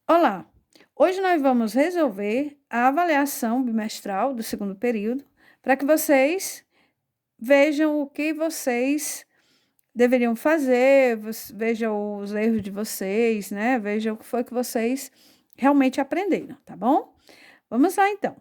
Olá! Hoje nós vamos resolver a avaliação bimestral do segundo período, para que vocês vejam o que vocês deveriam fazer, vejam os erros de vocês, né? Vejam o que foi que vocês realmente aprenderam, tá bom? Vamos lá então.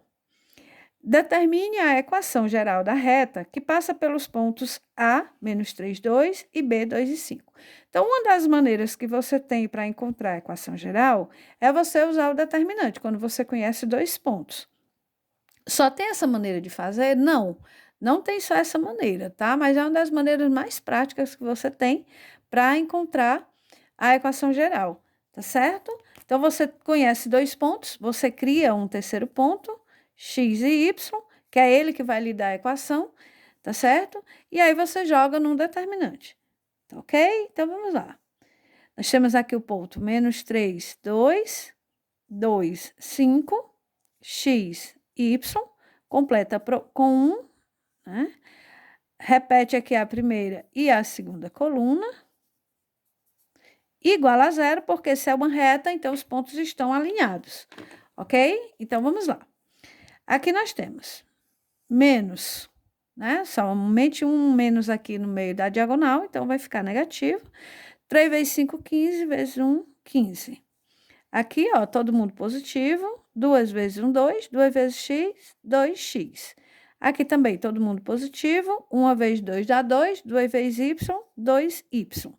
Determine a equação geral da reta que passa pelos pontos A, menos 3, 2 e B, 2 e 5. Então, uma das maneiras que você tem para encontrar a equação geral é você usar o determinante, quando você conhece dois pontos. Só tem essa maneira de fazer? Não, não tem só essa maneira, tá? Mas é uma das maneiras mais práticas que você tem para encontrar a equação geral, tá certo? Então, você conhece dois pontos, você cria um terceiro ponto, x e y, que é ele que vai lhe dar a equação, tá certo? E aí você joga num determinante, tá ok? Então, vamos lá. Nós temos aqui o ponto menos 3, 2, 2, 5, x, y, completa com 1, né? Repete aqui a primeira e a segunda coluna, igual a zero, porque se é uma reta, então os pontos estão alinhados, ok? Então, vamos lá. Aqui nós temos menos, né? Somente um menos aqui no meio da diagonal, então vai ficar negativo. 3 vezes 5, 15, vezes 1, 15. Aqui, ó, todo mundo positivo. 2 vezes 1, 2. 2 vezes x, 2x. Aqui também, todo mundo positivo. 1 vezes 2 dá 2. 2 vezes y, 2y.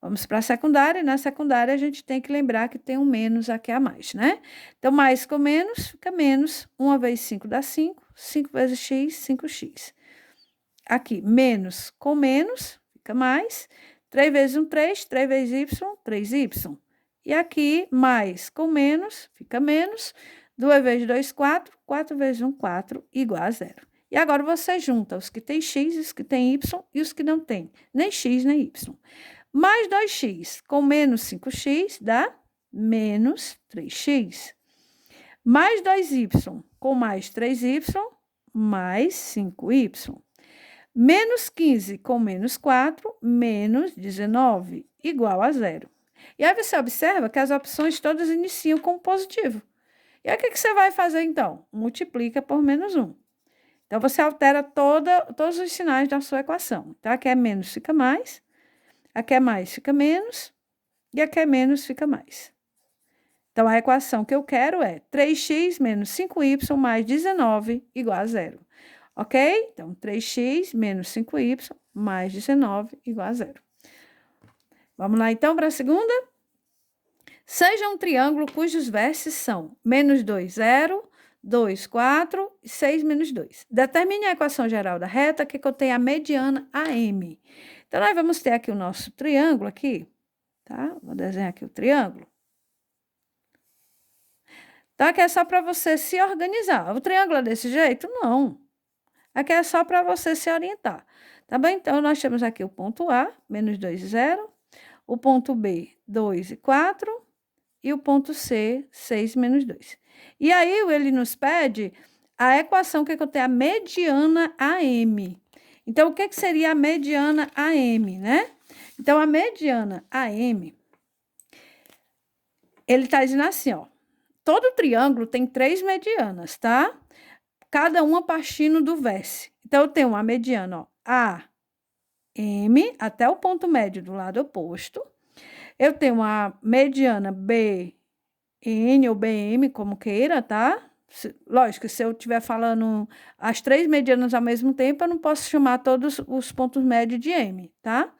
Vamos para a secundária, e na secundária a gente tem que lembrar que tem um menos aqui a mais, né? Então, mais com menos, fica menos. 1 vezes 5 dá 5, 5 vezes x, 5x. Aqui, menos com menos, fica mais. 3 vezes 1, 3, 3 vezes y, 3y. E aqui, mais com menos, fica menos. 2 vezes 2, 4, 4 vezes 1, 4, igual a zero. E agora você junta os que têm x, os que têm y e os que não têm nem x nem y. Mais 2x com menos 5x dá menos 3x. Mais 2y com mais 3y, mais 5y. Menos 15 com menos 4, menos 19, igual a zero. E aí você observa que as opções todas iniciam com positivo. E aí o que você vai fazer então? Multiplica por menos 1. Então, você altera todos os sinais da sua equação. Então, aqui é menos, fica mais. Aqui é mais, fica menos. E aqui é menos, fica mais. Então, a equação que eu quero é 3x menos 5y mais 19 igual a zero. Ok? Então, 3x menos 5y mais 19 igual a zero. Vamos lá, então, para a segunda? Seja um triângulo cujos vértices são menos 2, 0, 2, 4 e 6, menos 2. Determine a equação geral da reta que contém a mediana AM. Então, nós vamos ter aqui o nosso triângulo aqui, tá? Vou desenhar aqui o triângulo. Então, aqui é só para você se organizar. O triângulo é desse jeito? Não. Aqui é só para você se orientar. Tá bem? Então, nós temos aqui o ponto A, menos 2 e 0. O ponto B, 2 e 4. E o ponto C, 6 menos 2. E aí, ele nos pede a equação que contém a mediana AM. Então, o que seria a mediana AM, né? Então, a mediana AM, ele está dizendo assim, ó. Todo triângulo tem 3 medianas, tá? Cada uma partindo do vértice. Então, eu tenho uma mediana, ó, AM, até o ponto médio do lado oposto. Eu tenho uma mediana BN ou BM, como queira, tá? Lógico, se eu estiver falando as 3 medianas ao mesmo tempo, eu não posso chamar todos os pontos médios de M, tá?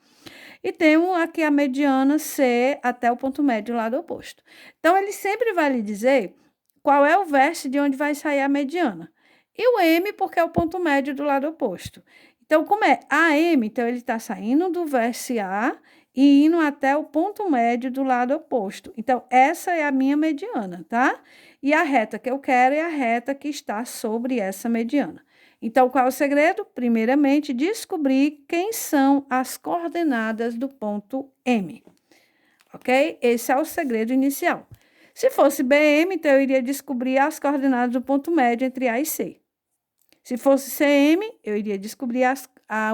E tenho aqui a mediana C até o ponto médio do lado oposto. Então, ele sempre vai lhe dizer qual é o vértice de onde vai sair a mediana. E o M, porque é o ponto médio do lado oposto. Então, como é AM, então ele está saindo do vértice A e indo até o ponto médio do lado oposto. Então, essa é a minha mediana, tá? E a reta que eu quero é a reta que está sobre essa mediana. Então, qual é o segredo? Primeiramente, descobrir quem são as coordenadas do ponto M. Ok? Esse é o segredo inicial. Se fosse BM, então eu iria descobrir as coordenadas do ponto médio entre A e C. Se fosse CM, eu iria descobrir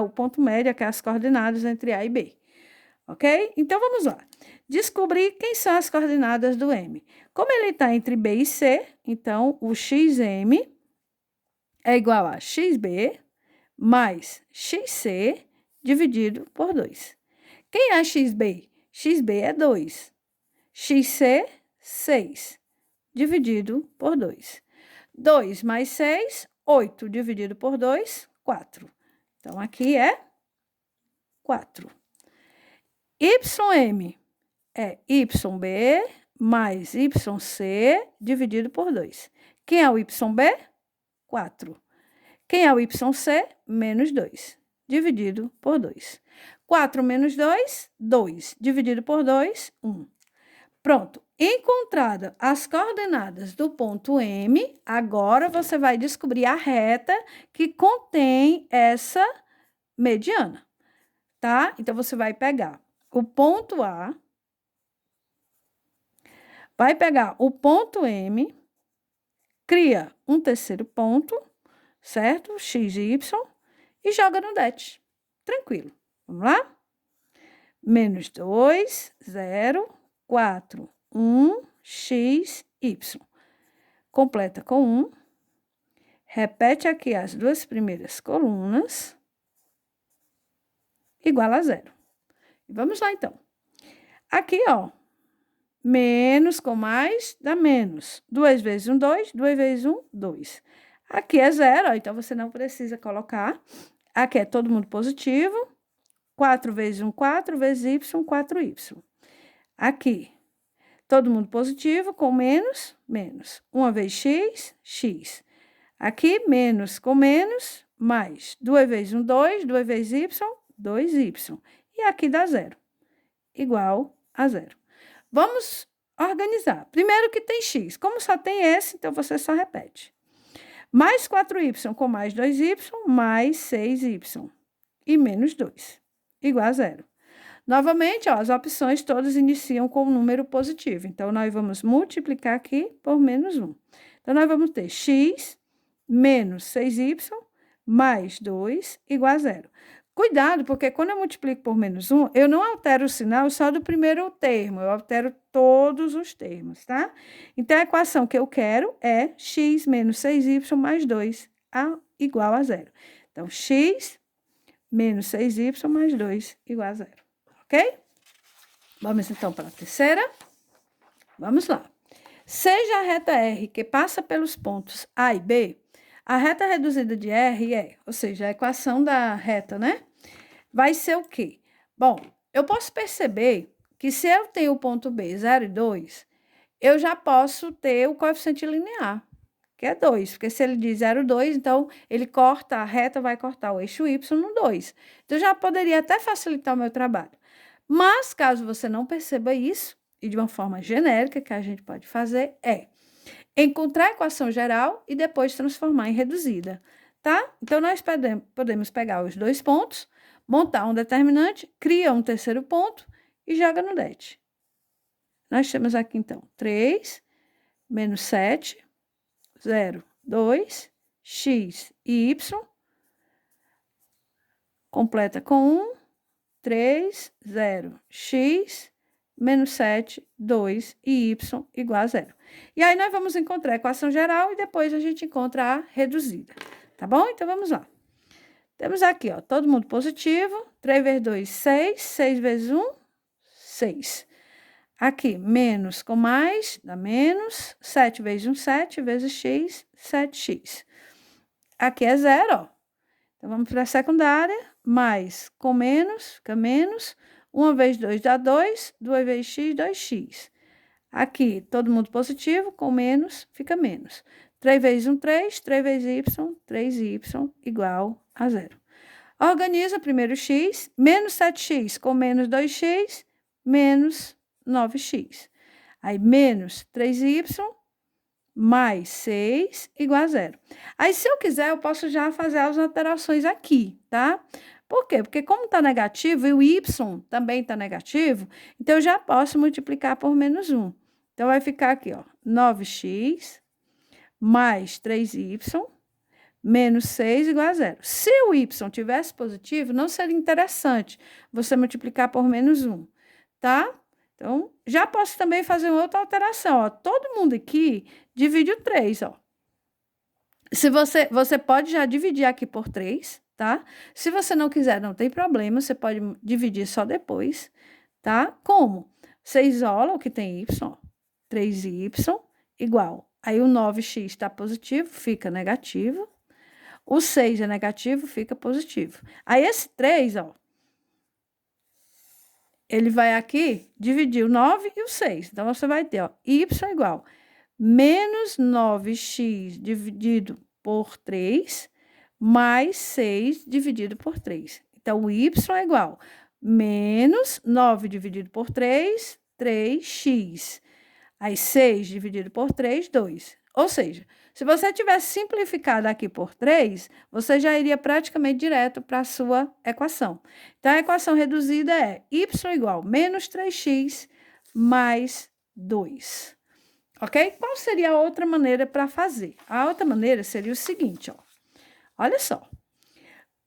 o ponto médio, que é as coordenadas entre A e B. ok? Então, vamos lá. Descobrir quem são as coordenadas do M. Como ele está entre B e C, então, o XM é igual a XB mais XC dividido por 2. Quem é XB? XB é 2. XC, 6, dividido por 2. 2 mais 6, 8, dividido por 2, 4. Então, aqui é 4. YM é YB mais YC dividido por 2. Quem é o YB? 4. Quem é o YC? Menos 2, dividido por 2. 4 menos 2, 2. Dividido por 2, 1. Pronto. Encontrada as coordenadas do ponto M, agora você vai descobrir a reta que contém essa mediana, tá? Então, você vai pegar o ponto A, vai pegar o ponto M, cria um terceiro ponto, certo? X e Y, e joga no det. Tranquilo. Vamos lá? Menos 2, 0, 4, 1, x, y. Completa com 1. Repete aqui as duas primeiras colunas. Igual a 0. E vamos lá, então. Aqui, ó. Menos com mais dá menos. 2 vezes 1, 2. 2 vezes 1, 2. Aqui é 0, ó, então você não precisa colocar. Aqui é todo mundo positivo. 4 vezes 1, 4. Vezes y, 4y. Aqui, todo mundo positivo, com menos, menos. 1 vez x, x. Aqui, menos com menos, mais. 2 vezes 1, 2. 2 vezes y, 2y. E aqui dá 0. Igual a 0. Vamos organizar. Primeiro que tem x. Como só tem esse, então você só repete. Mais 4y com mais 2y, mais 6y. E menos 2. Igual a 0. Novamente, ó, as opções todas iniciam com um número positivo. Então, nós vamos multiplicar aqui por menos 1. Então, nós vamos ter x menos 6y mais 2 igual a 0. Cuidado, porque quando eu multiplico por menos 1, eu não altero o sinal só do primeiro termo, eu altero todos os termos, tá? Então, a equação que eu quero é x menos 6y mais 2 igual a 0. Então, x menos 6y mais 2 igual a 0. Ok? Vamos, então, para a terceira. Vamos lá. Seja a reta R que passa pelos pontos A e B, a reta reduzida de R é, ou seja, a equação da reta, né? Vai ser o quê? Bom, eu posso perceber que se eu tenho o ponto B 0 e 2, eu já posso ter o coeficiente linear, que é 2, porque se ele diz 0, 2, então ele corta, a reta vai cortar o eixo Y no 2. Então, já poderia até facilitar o meu trabalho. Mas, caso você não perceba isso, e de uma forma genérica que a gente pode fazer é encontrar a equação geral e depois transformar em reduzida, tá? Então, nós podemos pegar os dois pontos, montar um determinante, cria um terceiro ponto e joga no det. Nós temos aqui, então, 3 menos 7, 0, 2, x e y, completa com 1, 3, 0, x, menos 7, 2 e y igual a 0. E aí, nós vamos encontrar a equação geral e depois a gente encontra a reduzida, tá bom? Então, vamos lá. Temos aqui, ó, todo mundo positivo. 3 vezes 2, 6. 6 vezes 1, 6. Aqui, menos com mais, dá menos. 7 vezes 1, 7. Vezes x, 7x. Aqui é 0, ó. Então, vamos para a secundária. Mais com menos, fica menos. 1 vezes 2 dá 2. 2 vezes x, 2x. Aqui, todo mundo positivo, com menos, fica menos. 3 vezes 1, 3. 3 vezes y, 3y igual a 0. Organiza primeiro x, menos 7x com menos 2x, menos 9x. Aí, menos 3y mais 6 igual a 0. Aí, se eu quiser, eu posso já fazer as alterações aqui, tá? Por quê? Porque como está negativo e o y também está negativo, então eu já posso multiplicar por menos 1. Então, vai ficar aqui, ó, 9x mais 3y menos 6 igual a zero. Se o y tivesse positivo, não seria interessante você multiplicar por menos 1, tá? Então, já posso também fazer outra alteração, ó. Todo mundo aqui divide o 3, ó. Se você pode já dividir aqui por 3, tá? Se você não quiser, não tem problema, você pode dividir só depois, tá? Como? Você isola o que tem y, ó. 3y igual. Aí o 9x está positivo, fica negativo. O 6 é negativo, fica positivo. Aí esse 3, ó, ele vai aqui dividir o 9 e o 6. Então, você vai ter, ó, y igual menos 9x dividido por 3, mais 6 dividido por 3. Então, o y é igual menos 9 dividido por 3, 3x. Aí, 6 dividido por 3, 2. Ou seja, se você tivesse simplificado aqui por 3, você já iria praticamente direto para a sua equação. Então, a equação reduzida é y igual menos 3x mais 2. Ok? Qual seria a outra maneira para fazer? A outra maneira seria o seguinte, ó. Olha só.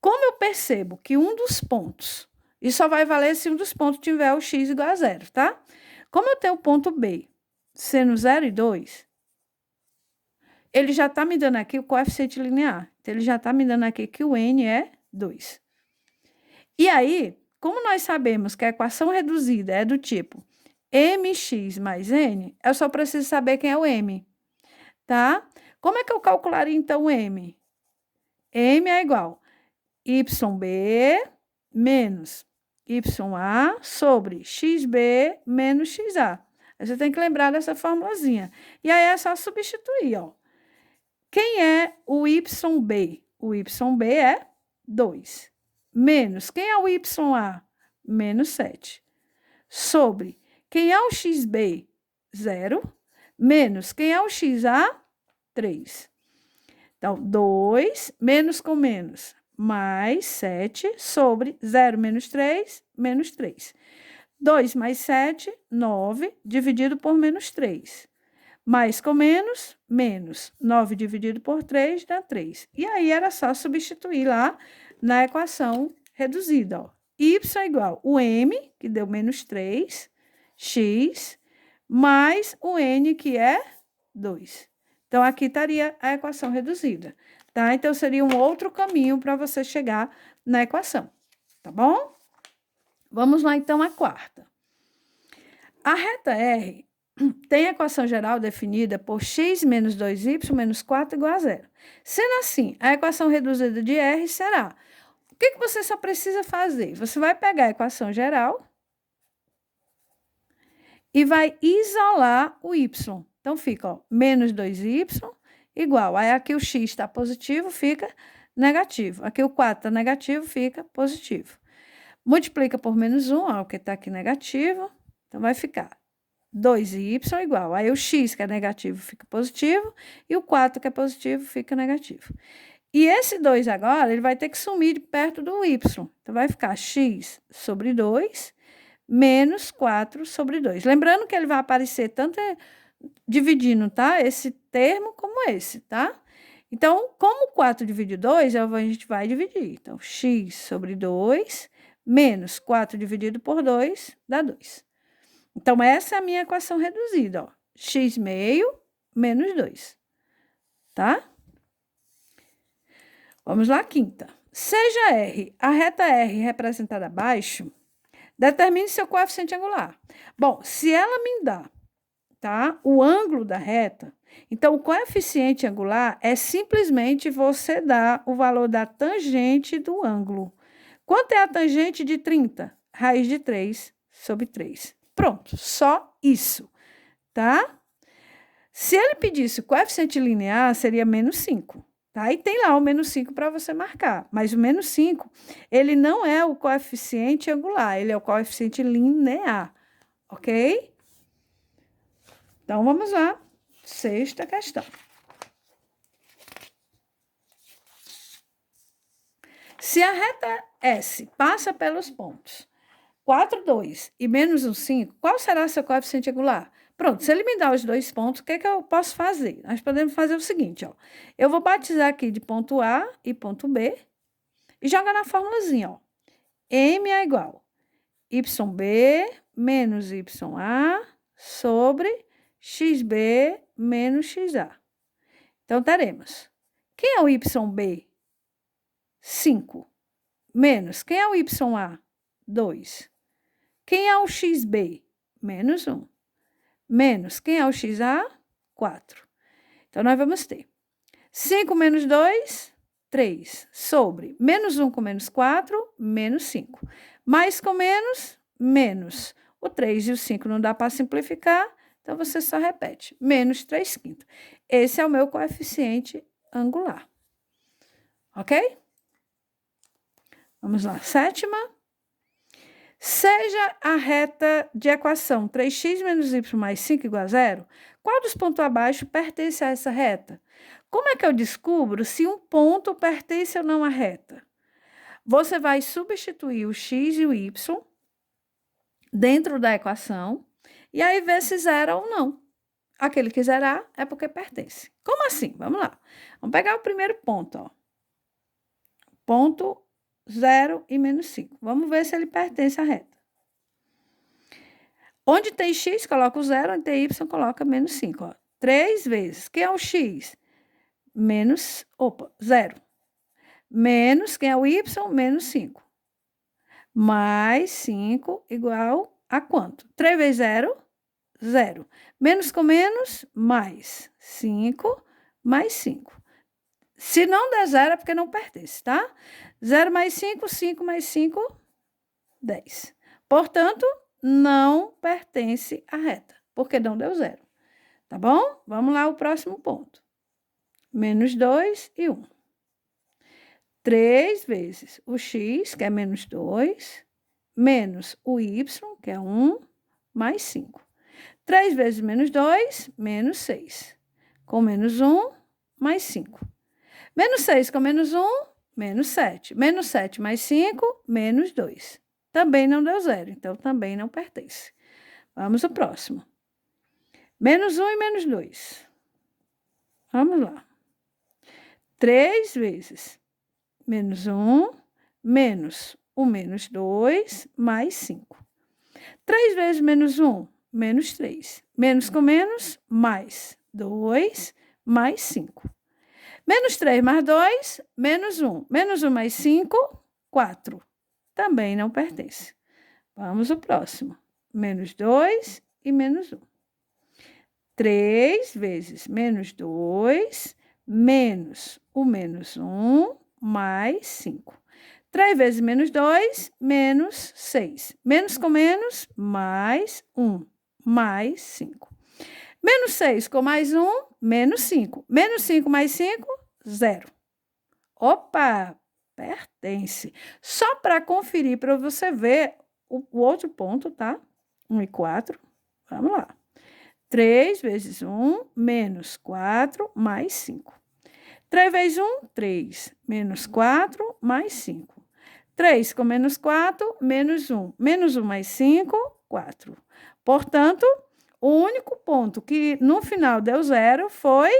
Como eu percebo que um dos pontos, e só vai valer se um dos pontos tiver o x igual a zero, tá? Como eu tenho o ponto B sendo 0 e 2, ele já está me dando aqui o coeficiente linear. Então, ele já está me dando aqui que o n é 2. E aí, como nós sabemos que a equação reduzida é do tipo mx mais n, eu só preciso saber quem é o m, tá? Como é que eu calcularia, então, o m? M é igual yb menos ya sobre xb menos xa. Você tem que lembrar dessa formulazinha. E aí, é só substituir, ó. Quem é o YB? O YB é 2. Menos, quem é o YA? Menos 7. Sobre, quem é o XB? 0. Menos, quem é o XA? 3. Então, 2, menos com menos, mais 7, sobre 0 menos 3, menos 3. 2 mais 7, 9, dividido por menos 3. Mais com menos, menos. 9 dividido por 3 dá 3. E aí, era só substituir lá na equação reduzida, ó. Y é igual o m, que deu menos 3, x, mais o n, que é 2. Então, aqui estaria a equação reduzida, tá? Então, seria um outro caminho para você chegar na equação, tá bom? Vamos lá, então, à quarta. A reta R tem a equação geral definida por x menos 2y menos 4 igual a zero. Sendo assim, a equação reduzida de R será... O que você só precisa fazer? Você vai pegar a equação geral e vai isolar o y. Então, fica, ó, menos 2y igual. Aí, aqui o x está positivo, fica negativo. Aqui o 4 está negativo, fica positivo. Multiplica por menos 1, ó, o que está aqui negativo. Então, vai ficar 2y igual. Aí, o x, que é negativo, fica positivo. E o 4, que é positivo, fica negativo. E esse 2 agora, ele vai ter que sumir de perto do y. Então, vai ficar x sobre 2 menos 4 sobre 2. Lembrando que ele vai aparecer tanto dividindo, tá? Esse termo como esse, tá? Então, como 4 divide 2, a gente vai dividir. Então, x sobre 2 menos 4 dividido por 2 dá 2. Então, essa é a minha equação reduzida, ó. X meio menos 2, tá? Vamos lá, quinta. Seja R a reta R representada abaixo, determine seu coeficiente angular. Bom, se ela me dá, tá, o ângulo da reta, então o coeficiente angular é simplesmente você dar o valor da tangente do ângulo. Quanto é a tangente de 30? Raiz de 3 sobre 3. Pronto, só isso, tá? Se ele pedisse o coeficiente linear, seria menos 5. Tá? E tem lá o menos 5 para você marcar. Mas o menos 5, ele não é o coeficiente angular, ele é o coeficiente linear. Ok? Então, vamos lá. Sexta questão. Se a reta S passa pelos pontos 4, 2 e menos 1, 5, qual será seu coeficiente angular? Pronto, se ele me dá os 2 pontos, o que eu posso fazer? Nós podemos fazer o seguinte, ó. Eu vou batizar aqui de ponto A e ponto B e jogar na formulazinha, ó. M é igual YB menos YA sobre XB menos XA. Então, teremos. Quem é o YB? 5. Menos. Quem é o YA? 2. Quem é o XB? Menos 1. Menos. Quem é o XA? 4. Então, nós vamos ter 5 menos 2, 3. Sobre menos 1 com menos 4, menos 5. Mais com menos, menos. O 3 e o 5 não dá para simplificar, então você só repete. Menos 3/5. Esse é o meu coeficiente angular. Ok? Vamos lá. 7ª. Seja a reta de equação 3x menos y mais 5 igual a 0, qual dos pontos abaixo pertence a essa reta? Como é que eu descubro se um ponto pertence ou não à reta? Você vai substituir o x e o y dentro da equação e aí ver se zera ou não. Aquele que zerar é porque pertence. Como assim? Vamos lá. Vamos pegar o primeiro ponto, ó. Ponto 0 e menos 5. Vamos ver se ele pertence à reta. Onde tem x, coloca o 0, onde tem y, coloca menos 5. Ó. 3 vezes. Quem é o x? Menos, 0. Menos, quem é o y? Menos 5. Mais 5 igual a quanto? 3 vezes 0, 0. Menos com menos, mais 5, mais 5. Se não der 0, é porque não pertence, tá? 0 mais 5, 5 mais 5, 10. Portanto, não pertence à reta, porque não deu 0. Tá bom? Vamos lá, o próximo ponto. Menos 2 e 1. 3 vezes o x, que é menos 2, menos o y, que é 1, mais 5. 3 vezes menos 2, menos 6. Com menos 1, mais 5. Menos 6 com menos 1, menos 7. Menos 7 mais 5, menos 2. Também não deu 0, então também não pertence. Vamos ao próximo. Menos 1 e menos 2. Vamos lá. 3 vezes menos 1, menos o menos 2, mais 5. 3 vezes menos 1, menos 3. Menos com menos, mais 2, mais 5. Menos 3 mais 2, menos 1. Menos 1 mais 5, 4. Também não pertence. Vamos ao próximo. Menos 2 e menos 1. 3 vezes menos 2, menos o menos 1, mais 5. 3 vezes menos 2, menos 6. Menos com menos, mais 1, mais 5. Menos 6 com mais 1, menos 5. Menos 5 mais 5, 0. Opa, pertence. Só para conferir, para você ver o outro ponto, tá? 1 e 4. Vamos lá. 3 vezes 1, menos 4, mais 5. 3 vezes 1, 3. Menos 4, mais 5. 3 com menos 4, menos 1. Menos 1 mais 5, 4. Portanto, o único ponto que no final deu 0 foi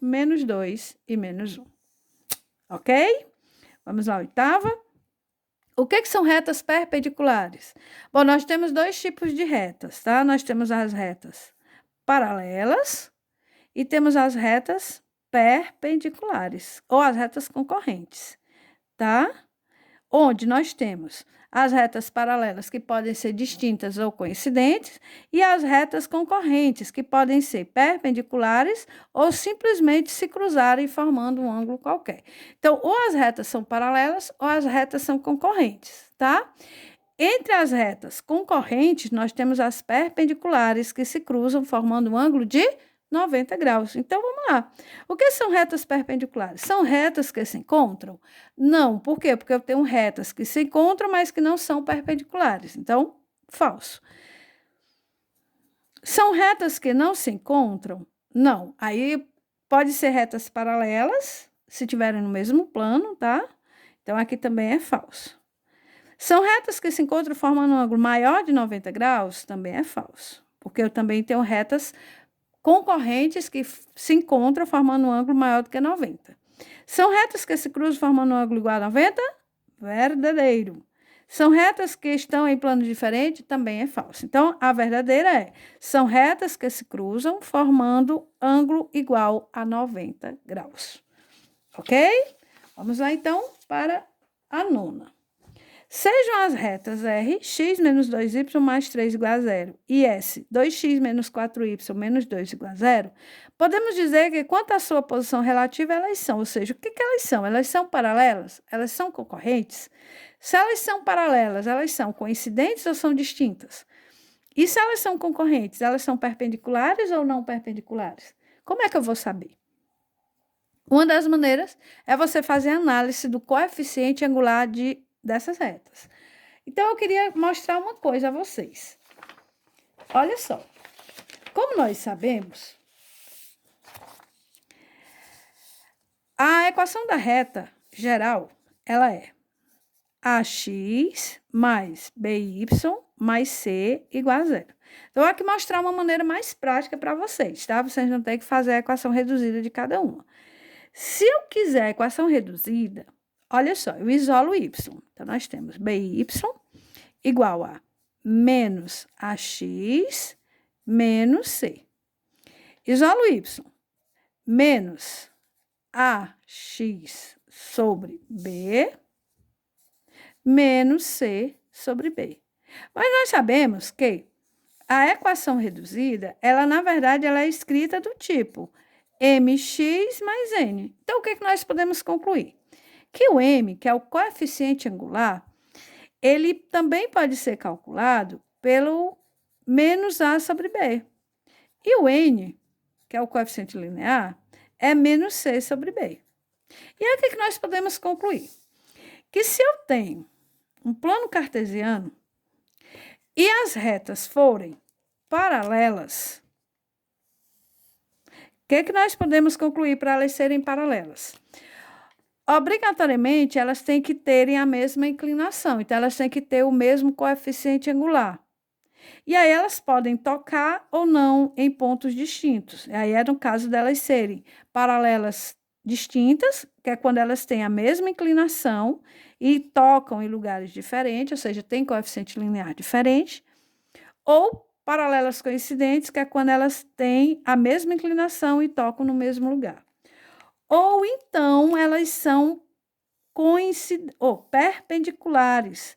menos 2 e menos 1. Ok? Vamos à 8ª. O que são retas perpendiculares? Bom, nós temos 2 tipos de retas, tá? Nós temos as retas paralelas e temos as retas perpendiculares, ou as retas concorrentes, tá? Onde nós temos as retas paralelas, que podem ser distintas ou coincidentes, e as retas concorrentes, que podem ser perpendiculares ou simplesmente se cruzarem formando um ângulo qualquer. Então, ou as retas são paralelas ou as retas são concorrentes, tá? Entre as retas concorrentes, nós temos as perpendiculares, que se cruzam formando um ângulo de 90 graus. Então, vamos lá. O que são retas perpendiculares? São retas que se encontram? Não. Por quê? Porque eu tenho retas que se encontram, mas que não são perpendiculares. Então, falso. São retas que não se encontram? Não. Aí, pode ser retas paralelas, se estiverem no mesmo plano, tá? Então, aqui também é falso. São retas que se encontram formando um ângulo maior de 90 graus? Também é falso. porque eu também tenho retas concorrentes que se encontram formando um ângulo maior do que 90. São retas que se cruzam formando um ângulo igual a 90? Verdadeiro. São retas que estão em plano diferente? Também é falso. Então, a verdadeira são retas que se cruzam formando ângulo igual a 90 graus. Ok? Vamos lá, então, para a nona. Sejam as retas R, x menos 2y mais 3 igual a 0, e S, 2x menos 4y menos 2 igual a 0, podemos dizer que quanto à sua posição relativa, elas são. Ou seja, o que elas são? Elas são paralelas? Elas são concorrentes? Se elas são paralelas, elas são coincidentes ou são distintas? E se elas são concorrentes, elas são perpendiculares ou não perpendiculares? Como é que eu vou saber? Uma das maneiras é você fazer análise do coeficiente angular dessas retas. Então, eu queria mostrar uma coisa a vocês. Olha só. Como nós sabemos, a equação da reta geral, ela é ax mais by mais c igual a 0. Então, eu vou aqui mostrar uma maneira mais prática para vocês, tá? Vocês não têm que fazer a equação reduzida de cada uma. Se eu quiser a equação reduzida, olha só, eu isolo y. Então, nós temos by igual a menos ax menos c. Isolo y menos ax sobre b menos c sobre b. Mas nós sabemos que a equação reduzida, ela, na verdade, ela é escrita do tipo mx mais n. Então, o que nós podemos concluir? Que o m, que é o coeficiente angular, ele também pode ser calculado pelo menos a sobre b. E o n, que é o coeficiente linear, é menos c sobre b. E aí, o que nós podemos concluir? Que se eu tenho um plano cartesiano e as retas forem paralelas, o que nós podemos concluir para elas serem paralelas? Obrigatoriamente, elas têm que terem a mesma inclinação, então elas têm que ter o mesmo coeficiente angular. E aí elas podem tocar ou não em pontos distintos. E aí é no caso delas serem paralelas distintas, que é quando elas têm a mesma inclinação e tocam em lugares diferentes, ou seja, tem coeficiente linear diferente, ou paralelas coincidentes, que é quando elas têm a mesma inclinação e tocam no mesmo lugar. Ou então elas são perpendiculares,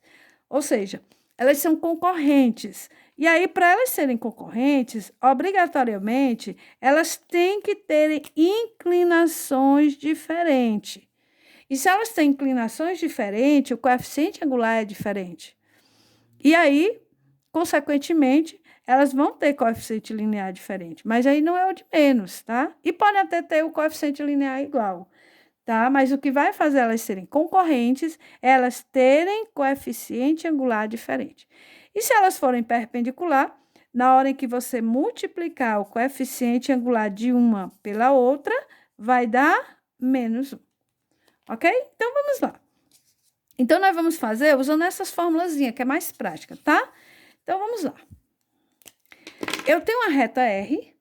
ou seja, elas são concorrentes. E aí, para elas serem concorrentes, obrigatoriamente, elas têm que ter inclinações diferentes. E se elas têm inclinações diferentes, o coeficiente angular é diferente. E aí, consequentemente, elas vão ter coeficiente linear diferente, mas aí não é o de menos, tá? E pode até ter o coeficiente linear igual, tá? Mas o que vai fazer elas serem concorrentes é elas terem coeficiente angular diferente. E se elas forem perpendicular, na hora em que você multiplicar o coeficiente angular de uma pela outra, vai dar menos 1. Ok? Então, vamos lá. Então, nós vamos fazer usando essas formulazinhas, que é mais prática, tá? Então, vamos lá. Eu tenho uma reta R,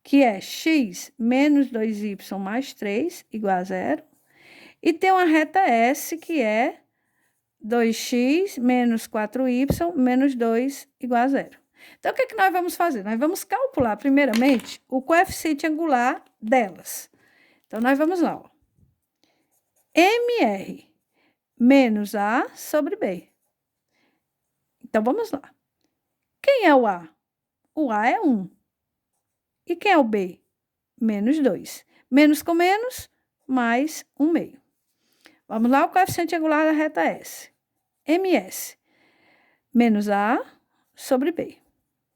que é x menos 2y mais 3 igual a 0. E tem uma reta S, que é 2x menos 4y menos 2 igual a 0. Então, o que nós vamos fazer? Nós vamos calcular, primeiramente, o coeficiente angular delas. Então, nós vamos lá, ó. MR menos A sobre B. Então, vamos lá. Quem é o A? O A é 1. E quem é o B? Menos 2. Menos com menos, mais 1 meio. Vamos lá, o coeficiente angular da reta S. MS. Menos A sobre B.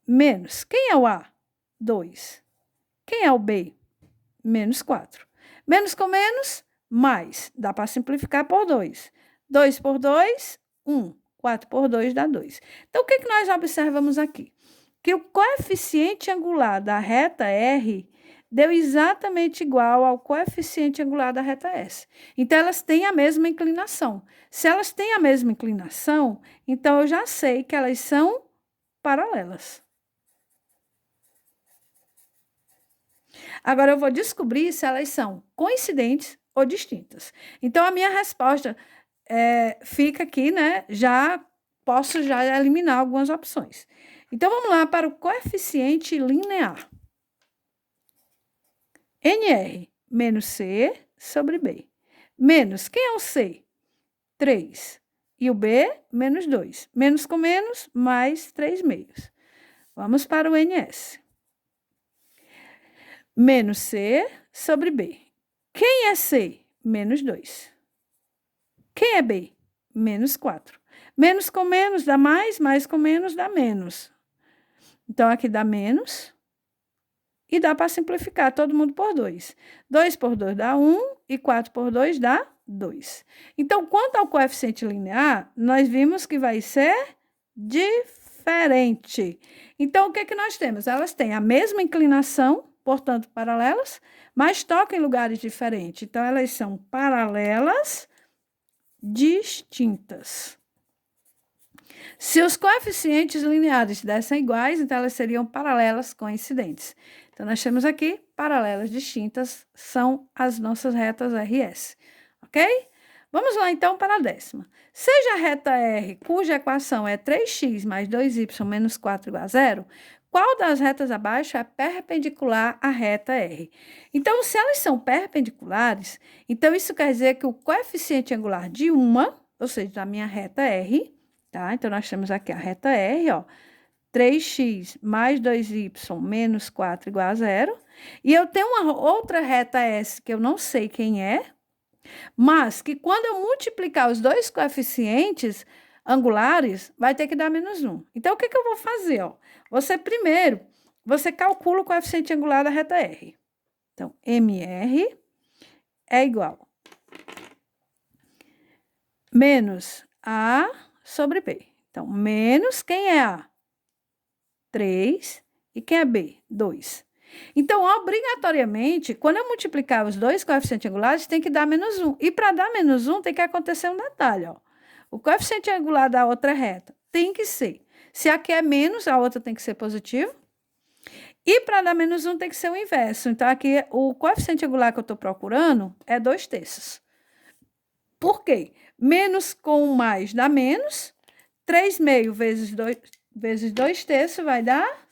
Menos. Quem é o A? 2. Quem é o B? Menos 4. Menos com menos, mais. Dá para simplificar por 2. 2 por 2, 1. 4 por 2 dá 2. Então, o que nós observamos aqui? Que o coeficiente angular da reta R deu exatamente igual ao coeficiente angular da reta S. Então, elas têm a mesma inclinação. Se elas têm a mesma inclinação, então eu já sei que elas são paralelas. Agora, eu vou descobrir se elas são coincidentes ou distintas. Então, a minha resposta fica aqui, né? Já posso eliminar algumas opções. Então, vamos lá para o coeficiente linear. NR menos C sobre B. Menos, quem é o C? 3. E o B, menos 2. Menos com menos, mais 3 meios. Vamos para o NS. Menos C sobre B. Quem é C? Menos 2. Quem é B? Menos 4. Menos com menos dá mais, mais com menos dá menos. Então, aqui dá menos. E dá para simplificar todo mundo por 2. 2 por 2 dá 1 e 4 por 2 dá 2. Então, quanto ao coeficiente linear, nós vimos que vai ser diferente. Então, o que nós temos? Elas têm a mesma inclinação, portanto, paralelas, mas tocam em lugares diferentes. Então, elas são paralelas distintas. Se os coeficientes lineares dessem iguais, então elas seriam paralelas coincidentes. Então, nós temos aqui paralelas distintas, são as nossas retas RS, ok? Vamos lá, então, para a 10ª. Seja a reta R, cuja equação é 3x mais 2y menos 4 igual a 0, qual das retas abaixo é perpendicular à reta R? Então, se elas são perpendiculares, então isso quer dizer que o coeficiente angular de uma, ou seja, da minha reta R, tá? Então, nós temos aqui a reta R, ó, 3x mais 2y menos 4 igual a 0. E eu tenho uma outra reta S, que eu não sei quem é, mas que quando eu multiplicar os dois coeficientes angulares, vai ter que dar menos 1. Então, o que eu vou fazer? Ó? Primeiro, você calcula o coeficiente angular da reta R. Então, MR é igual menos A sobre B. Então, menos quem é A? 3. E quem é B? 2. Então, obrigatoriamente, quando eu multiplicar os dois coeficientes angulares, tem que dar menos 1. E para dar menos 1, tem que acontecer um detalhe. Ó. O coeficiente angular da outra reta tem que ser. Se aqui é menos, a outra tem que ser positivo. E para dar menos 1, tem que ser o inverso. Então, aqui, o coeficiente angular que eu estou procurando é 2/3. Por quê? Menos com mais dá menos. 3/2 vezes 2/3 vai dar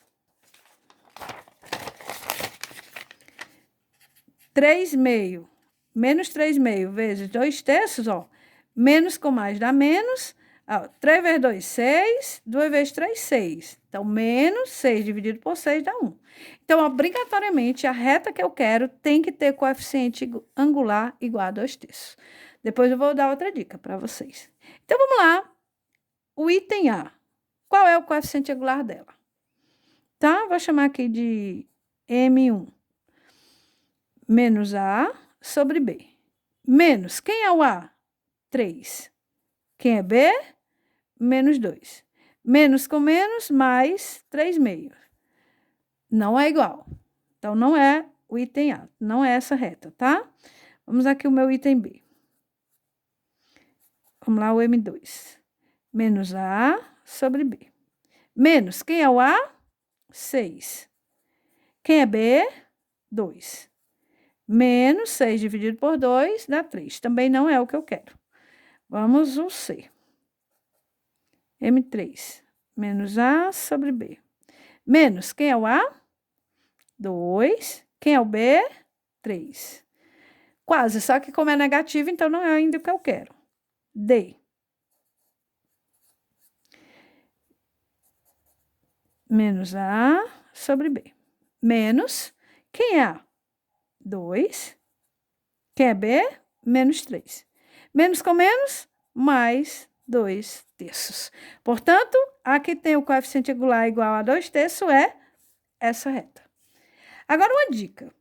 3/2. Menos 3/2 vezes 2/3, ó. Menos com mais dá menos. Ó, 3 vezes 2, 6. 2 vezes 3, 6. Então, menos 6 dividido por 6 dá 1. Então, obrigatoriamente, a reta que eu quero tem que ter coeficiente angular igual a 2/3. Depois eu vou dar outra dica para vocês. Então, vamos lá. O item A. Qual é o coeficiente angular dela? Tá? Vou chamar aqui de M1. Menos A sobre B. Menos, quem é o A? 3. Quem é B? Menos 2. Menos com menos, mais 3/2. Não é igual. Então, não é o item A. Não é essa reta, tá? Vamos aqui o meu item B. Vamos lá, o M2. Menos A sobre B. Menos, quem é o A? 6. Quem é B? 2. Menos 6 dividido por 2 dá 3. Também não é o que eu quero. Vamos o C. M3. Menos A sobre B. Menos, quem é o A? 2. Quem é o B? 3. Quase, só que como é negativo, então não é ainda o que eu quero. D. Menos A sobre B. Menos, quem é A? 2. Quem é B? Menos 3. Menos com menos, mais 2/3. Portanto, a que tem o coeficiente angular igual a 2/3 é essa reta. Agora, uma dica.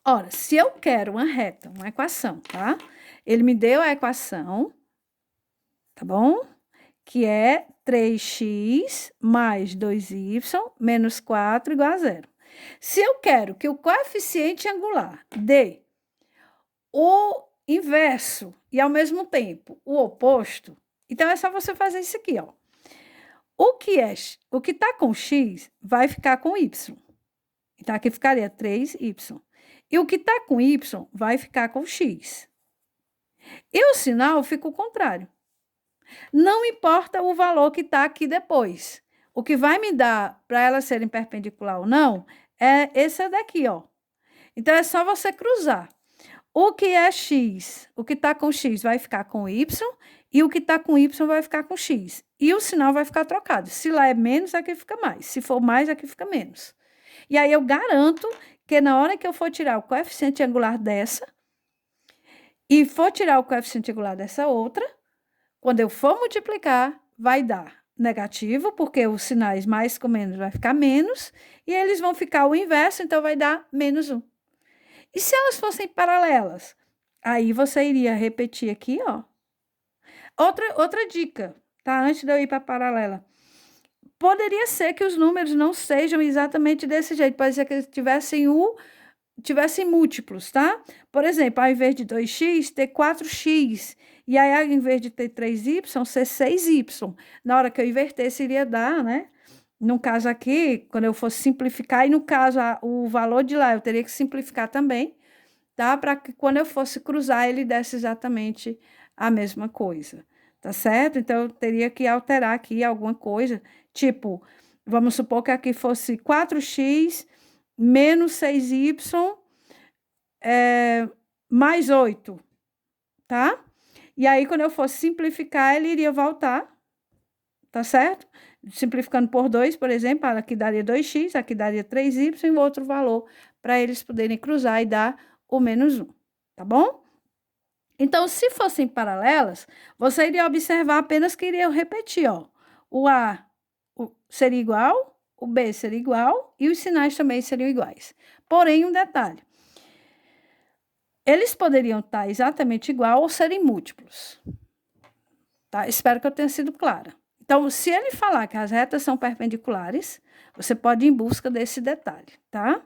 Ora, se eu quero uma reta, uma equação, tá? Ele me deu a equação, tá bom? Que é 3x mais 2y menos 4 igual a 0. Se eu quero que o coeficiente angular dê o inverso e, ao mesmo tempo, o oposto, então é só você fazer isso aqui, ó. O que tá com x vai ficar com y. Então, aqui ficaria 3y. E o que tá com y vai ficar com x. E o sinal fica o contrário. Não importa o valor que está aqui depois. O que vai me dar para elas serem perpendicular ou não é esse daqui, ó. Então, é só você cruzar. O que é x, o que está com x vai ficar com y, e o que está com y vai ficar com x. E o sinal vai ficar trocado. Se lá é menos, aqui fica mais. Se for mais, aqui fica menos. E aí eu garanto que na hora que eu for tirar o coeficiente angular dessa, e for tirar o coeficiente angular dessa outra, quando eu for multiplicar, vai dar negativo, porque os sinais mais com menos vai ficar menos, e eles vão ficar o inverso, então vai dar menos 1. E se elas fossem paralelas? Aí você iria repetir aqui, ó. Outra dica, tá? Antes de eu ir para a paralela. Poderia ser que os números não sejam exatamente desse jeito, pode ser que eles tivessem múltiplos, tá? Por exemplo, ao invés de 2x, ter 4x. E aí, ao invés de ter 3y, ser 6y. Na hora que eu invertesse, iria dar, né? No caso aqui, quando eu fosse simplificar, e no caso, o valor de lá, eu teria que simplificar também, tá? Para que quando eu fosse cruzar, ele desse exatamente a mesma coisa, tá certo? Então, eu teria que alterar aqui alguma coisa, tipo, vamos supor que aqui fosse 4x menos 6y mais 8, tá? E aí, quando eu fosse simplificar, ele iria voltar, tá certo? Simplificando por 2, por exemplo, aqui daria 2x, aqui daria 3y e outro valor, para eles poderem cruzar e dar o menos 1, tá bom? Então, se fossem paralelas, você iria observar apenas que iriam repetir, ó. O A seria igual, o B seria igual e os sinais também seriam iguais. Porém, um detalhe. Eles poderiam estar exatamente igual ou serem múltiplos. Tá? Espero que eu tenha sido clara. Então, se ele falar que as retas são perpendiculares, você pode ir em busca desse detalhe, tá?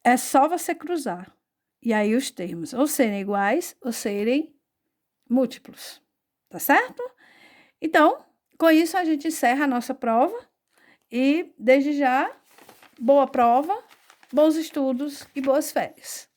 É só você cruzar. E aí os termos ou serem iguais ou serem múltiplos. Tá certo? Então, com isso a gente encerra a nossa prova. E, desde já, boa prova, bons estudos e boas férias.